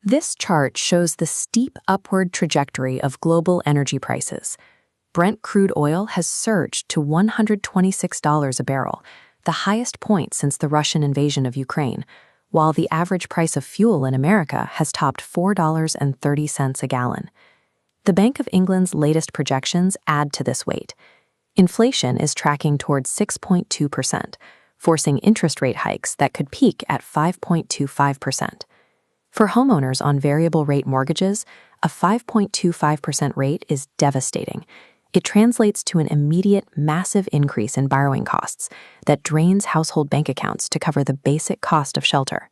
This chart shows the steep upward trajectory of global energy prices. Brent crude oil has surged to $126 a barrel, the highest point since the Russian invasion of Ukraine, while the average price of fuel in America has topped $4.30 a gallon. The Bank of England's latest projections add to this weight. Inflation is tracking towards 6.2%, forcing interest rate hikes that could peak at 5.25%. For homeowners on variable rate mortgages, a 5.25% rate is devastating. It translates to an immediate, massive increase in borrowing costs that drains household bank accounts to cover the basic cost of shelter.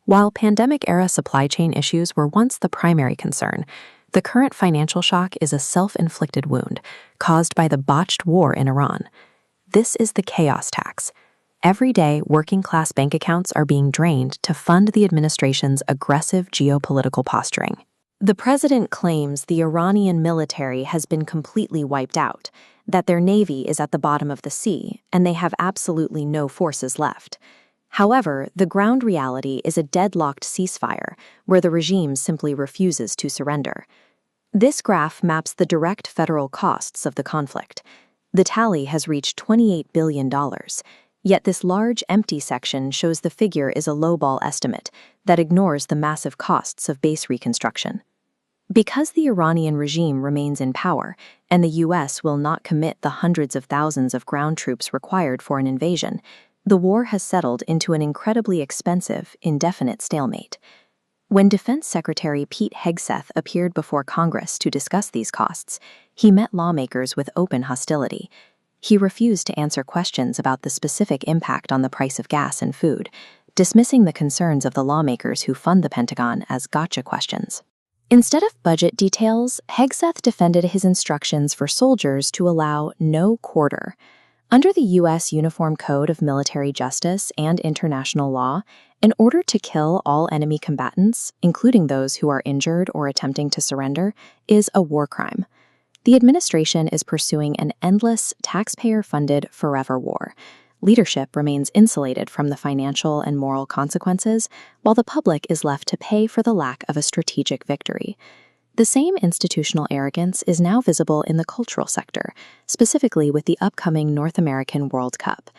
While pandemic-era supply chain issues were once the primary concern, the current financial shock is a self-inflicted wound caused by the botched war in Iran. This is the chaos tax. Every day, working-class bank accounts are being drained to fund the administration's aggressive geopolitical posturing. The president claims the Iranian military has been completely wiped out, that their navy is at the bottom of the sea, and they have absolutely no forces left. However, the ground reality is a deadlocked ceasefire, where the regime simply refuses to surrender. This graph maps the direct federal costs of the conflict. The tally has reached $28 billion. Yet this large, empty section shows the figure is a lowball estimate that ignores the massive costs of base reconstruction. Because the Iranian regime remains in power, and the U.S. will not commit the hundreds of thousands of ground troops required for an invasion, the war has settled into an incredibly expensive, indefinite stalemate. When Defense Secretary Pete Hegseth appeared before Congress to discuss these costs, he met lawmakers with open hostility. He refused to answer questions about the specific impact on the price of gas and food, dismissing the concerns of the lawmakers who fund the Pentagon as gotcha questions. Instead of budget details, Hegseth defended his instructions for soldiers to allow no quarter. Under the U.S. Uniform Code of Military Justice and international law, in order to kill all enemy combatants, including those who are injured or attempting to surrender, is a war crime. The administration is pursuing an endless, taxpayer-funded forever war. Leadership remains insulated from the financial and moral consequences, while the public is left to pay for the lack of a strategic victory. The same institutional arrogance is now visible in the cultural sector, specifically with the upcoming North American World Cup.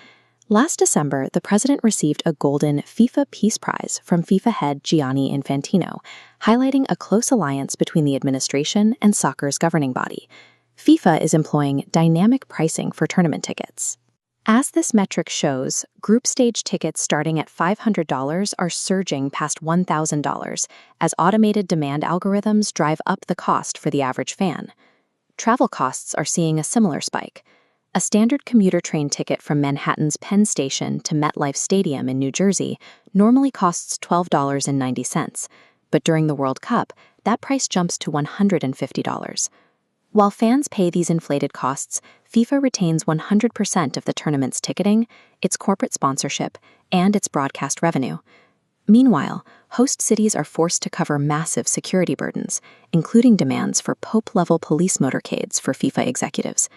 Last December, the president received a golden FIFA Peace Prize from FIFA head Gianni Infantino, highlighting a close alliance between the administration and soccer's governing body. FIFA is employing dynamic pricing for tournament tickets. As this metric shows, group stage tickets starting at $500 are surging past $1,000 as automated demand algorithms drive up the cost for the average fan. Travel costs are seeing a similar spike. A standard commuter train ticket from Manhattan's Penn Station to MetLife Stadium in New Jersey normally costs $12.90, but during the World Cup, that price jumps to $150. While fans pay these inflated costs, FIFA retains 100% of the tournament's ticketing, its corporate sponsorship, and its broadcast revenue. Meanwhile, host cities are forced to cover massive security burdens, including demands for Pope-level police motorcades for FIFA executives.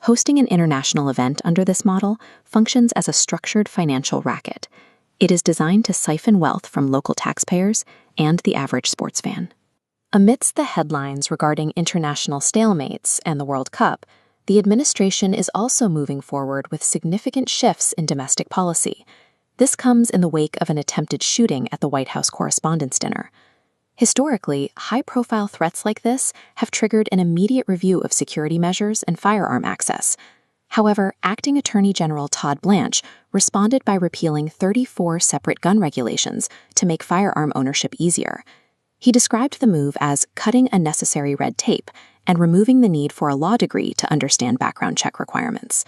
Hosting an international event under this model functions as a structured financial racket. It is designed to siphon wealth from local taxpayers and the average sports fan. Amidst the headlines regarding international stalemates and the World Cup, the administration is also moving forward with significant shifts in domestic policy. This comes in the wake of an attempted shooting at the White House Correspondents' Dinner. Historically, high-profile threats like this have triggered an immediate review of security measures and firearm access. However, Acting Attorney General Todd Blanche responded by repealing 34 separate gun regulations to make firearm ownership easier. He described the move as cutting unnecessary red tape and removing the need for a law degree to understand background check requirements.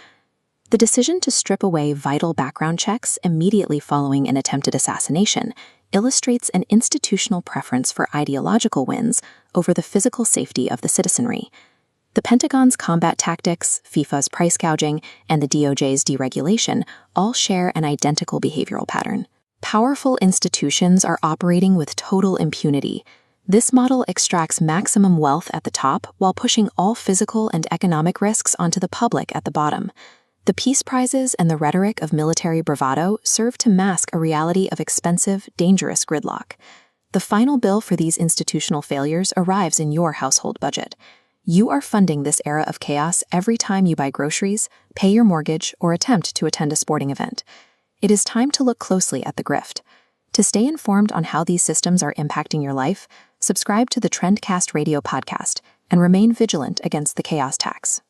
The decision to strip away vital background checks immediately following an attempted assassination illustrates an institutional preference for ideological wins over the physical safety of the citizenry. The Pentagon's combat tactics, FIFA's price gouging, and the DOJ's deregulation all share an identical behavioral pattern. Powerful institutions are operating with total impunity. This model extracts maximum wealth at the top while pushing all physical and economic risks onto the public at the bottom. The peace prizes and the rhetoric of military bravado serve to mask a reality of expensive, dangerous gridlock. The final bill for these institutional failures arrives in your household budget. You are funding this era of chaos every time you buy groceries, pay your mortgage, or attempt to attend a sporting event. It is time to look closely at the grift. To stay informed on how these systems are impacting your life, subscribe to the TRENDCAST Radio podcast and remain vigilant against the chaos tax.